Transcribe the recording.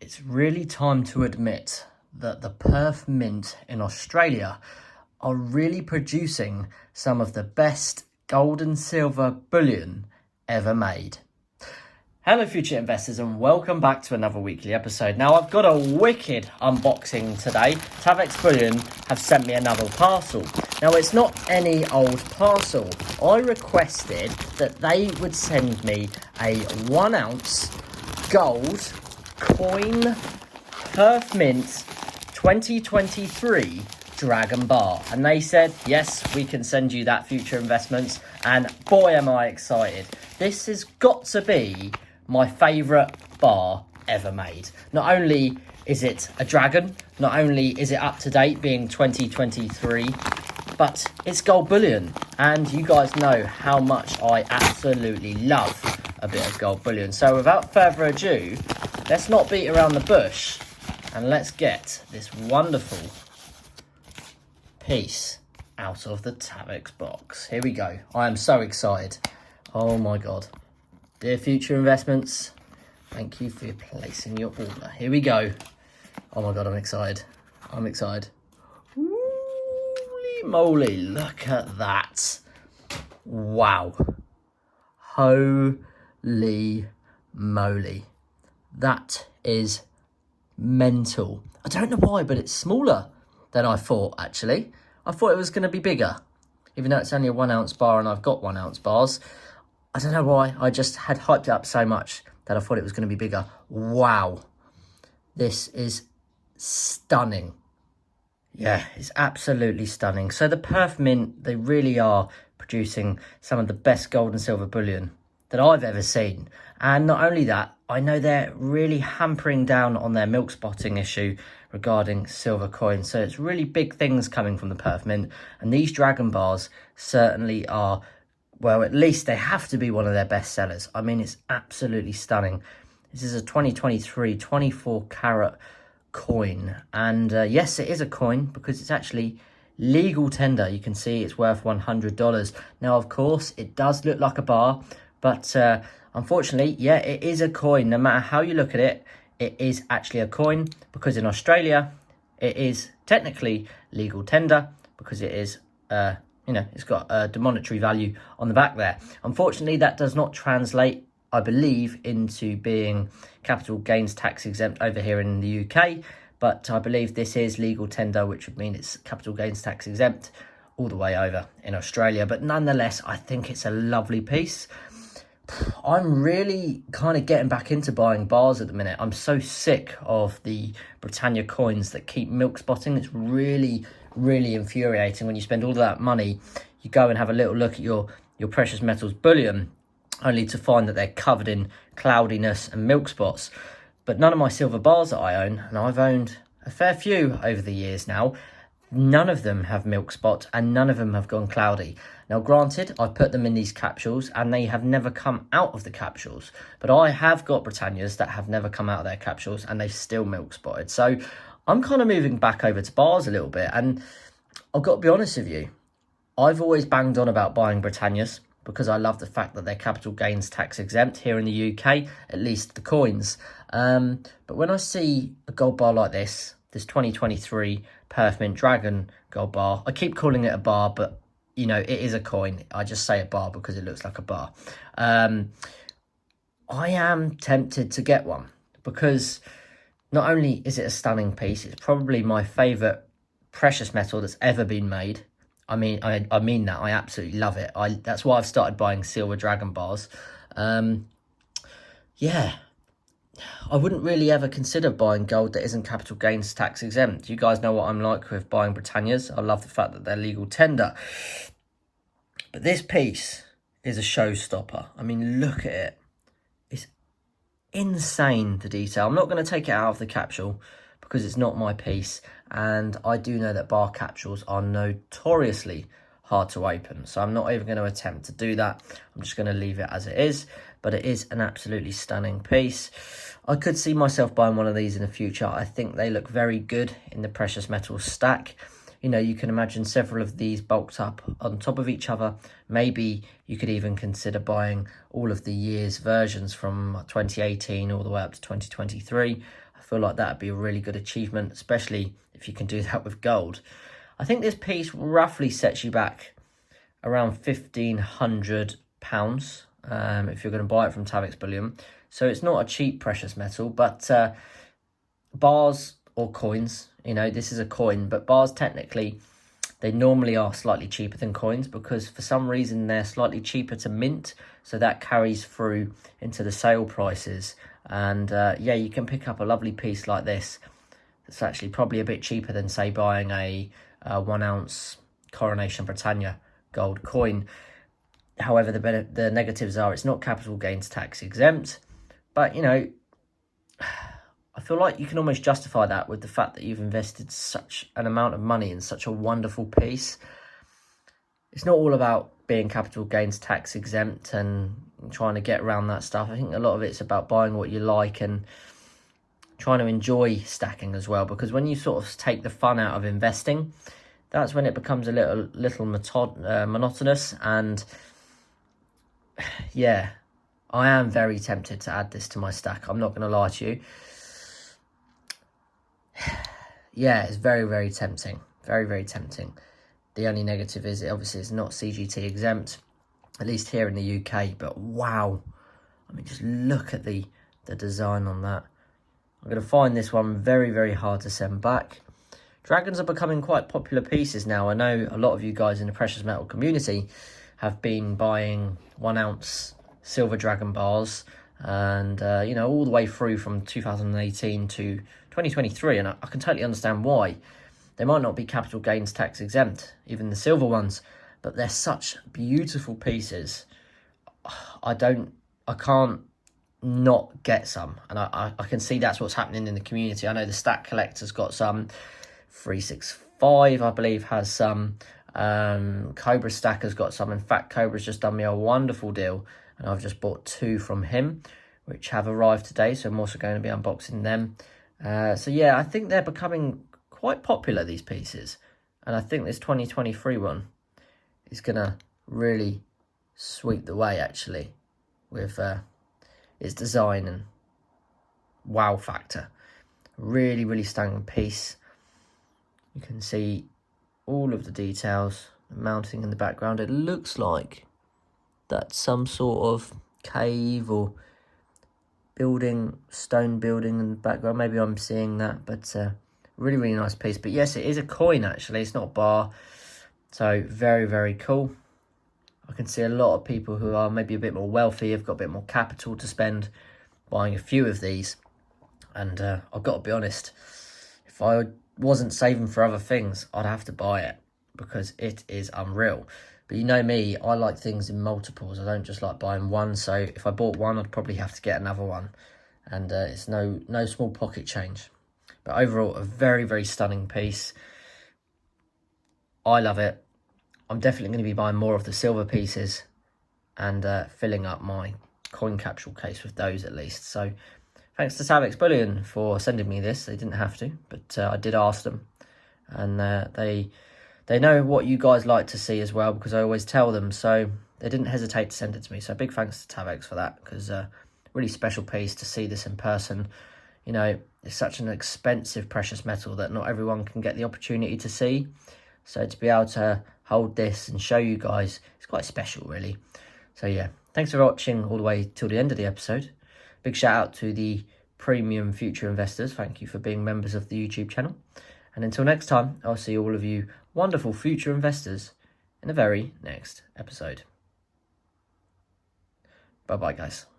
It's really time to admit that the Perth Mint in Australia are really producing some of the best gold and silver bullion ever made. Hello future investors and welcome back to another weekly episode. Now I've got a wicked unboxing today. Tavex Bullion have sent me another parcel. Now it's not any old parcel. I requested that they would send me a 1 ounce gold coin Perth Mint 2023 Dragon Bar, and they said yes, we can send you that, future investments. And boy am I excited. This has got to be my favourite bar ever made. Not only is it a dragon, not only is it up to date being 2023, but it's gold bullion, and you guys know how much I absolutely love a bit of gold bullion. So without further ado, let's not beat around the bush and let's get this wonderful piece out of the Tavex box. Here we go. I am so excited. Oh my god. Dear future investments, thank you for placing your order. Here we go. Oh my god, I'm excited. I'm excited. Holy moly, look at that. Wow. Holy moly. That is mental. I don't know why, but it's smaller than I thought, actually. I thought it was going to be bigger, even though it's only a 1 ounce bar and I've got 1 ounce bars. I don't know why. I just had hyped it up so much that I thought it was going to be bigger. Wow. This is stunning. Yeah, it's absolutely stunning. So the Perth Mint, they really are producing some of the best gold and silver bullion that I've ever seen. And not only that, I know they're really hampering down on their milk spotting issue regarding silver coins. So it's really big things coming from the Perth Mint. And these Dragon Bars certainly are, well, at least they have to be one of their best sellers. I mean, it's absolutely stunning. This is a 2023 24 carat coin. And yes, it is a coin because it's actually legal tender. You can see it's worth $100. Now, of course, it does look like a bar, but unfortunately, yeah, it is a coin. No matter how you look at it, it is actually a coin, because in Australia, it is technically legal tender because it is, it's got a monetary value on the back there. Unfortunately, that does not translate, I believe, into being capital gains tax exempt over here in the UK. But I believe this is legal tender, which would mean it's capital gains tax exempt all the way over in Australia. But nonetheless, I think it's a lovely piece. I'm really kind of getting back into buying bars at the minute. I'm so sick of the Britannia coins that keep milk spotting. It's really, really infuriating when you spend all of that money. You go and have a little look at your precious metals bullion, only to find that they're covered in cloudiness and milk spots. But none of my silver bars that I own, and I've owned a fair few over the years now, none of them have milk spot and none of them have gone cloudy. Now, granted, I've put them in these capsules and they have never come out of the capsules. But I have got Britannias that have never come out of their capsules and they've still milk spotted. So I'm kind of moving back over to bars a little bit. And I've got to be honest with you, I've always banged on about buying Britannias because I love the fact that they're capital gains tax exempt here in the UK, at least the coins. But when I see a gold bar like this 2023 Perth Mint Dragon Gold Bar, I keep calling it a bar, but you know, it is a coin. I just say a bar because it looks like a bar. I am tempted to get one because not only is it a stunning piece, it's probably my favourite precious metal that's ever been made. I mean that. I absolutely love it. That's why I've started buying silver Dragon Bars. Yeah. I wouldn't really ever consider buying gold that isn't capital gains tax exempt. You guys know what I'm like with buying Britannias. I love the fact that they're legal tender. But this piece is a showstopper. I mean, look at it. It's insane, the detail. I'm not going to take it out of the capsule because it's not my piece. And I do know that bar capsules are notoriously hard to open. So I'm not even going to attempt to do that. I'm just going to leave it as it is. But it is an absolutely stunning piece. I could see myself buying one of these in the future. I think they look very good in the precious metals stack. You know, you can imagine several of these bulked up on top of each other. Maybe you could even consider buying all of the year's versions from 2018 all the way up to 2023. I feel like that would be a really good achievement, especially if you can do that with gold. I think this piece roughly sets you back around £1,500 if you're going to buy it from Tavex Bullion. So it's not a cheap precious metal, but bars or coins, you know, this is a coin, but bars technically, they normally are slightly cheaper than coins because for some reason they're slightly cheaper to mint. So that carries through into the sale prices. And yeah, you can pick up a lovely piece like this. It's actually probably a bit cheaper than, say, buying a 1 ounce Coronation Britannia gold coin. However, the negatives are it's not capital gains tax exempt. But, you know, I feel like you can almost justify that with the fact that you've invested such an amount of money in such a wonderful piece. It's not all about being capital gains tax exempt and trying to get around that stuff. I think a lot of it's about buying what you like and trying to enjoy stacking as well. Because when you sort of take the fun out of investing, that's when it becomes a little monotonous. And yeah, I am very tempted to add this to my stack. I'm not going to lie to you. Yeah, it's very, very tempting. Very, very tempting. The only negative is obviously it's not CGT exempt, at least here in the UK. But wow, I mean, just look at the design on that. I'm going to find this one very, very hard to send back. Dragons are becoming quite popular pieces now. I know a lot of you guys in the precious metal community have been buying 1 ounce silver dragon bars, and you know, all the way through from 2018 to 2023, and I can totally understand why. They might not be capital gains tax exempt, even the silver ones, but they're such beautiful pieces. I can't not get some, and I can see that's what's happening in the community. I know the Stack Collector's got some, 365 I believe has some, Cobra Stacker's got some. In fact, Cobra's just done me a wonderful deal, and I've just bought 2 from him, which have arrived today, so I'm also going to be unboxing them. So yeah, I think they're becoming quite popular, these pieces, and I think this 2023 one is going to really sweep the way, actually, with its design and wow factor. Really, really stunning piece. You can see all of the details, the mounting in the background. It looks like that's some sort of cave or building, stone building in the background. Maybe I'm seeing that, but really, really nice piece. But yes, it is a coin, actually. It's not a bar. So very, very cool. I can see a lot of people who are maybe a bit more wealthy, have got a bit more capital to spend, buying a few of these. And I've got to be honest, if I wasn't saving for other things, I'd have to buy it because it is unreal. But you know me, I like things in multiples. I don't just like buying one. So if I bought one, I'd probably have to get another one. And it's no small pocket change. But overall, a very, very stunning piece. I love it. I'm definitely going to be buying more of the silver pieces and filling up my coin capsule case with those at least. So thanks to Tavex Bullion for sending me this. They didn't have to, but I did ask them. And they know what you guys like to see as well, because I always tell them. So they didn't hesitate to send it to me. So big thanks to Tavex for that, because really special piece to see this in person. You know, it's such an expensive precious metal that not everyone can get the opportunity to see. So to be able to hold this and show you guys, it's quite special, really. So yeah, thanks for watching all the way till the end of the episode. Big shout out to the premium future investors. Thank you for being members of the YouTube channel. And until next time, I'll see all of you wonderful future investors in the very next episode. Bye-bye, guys.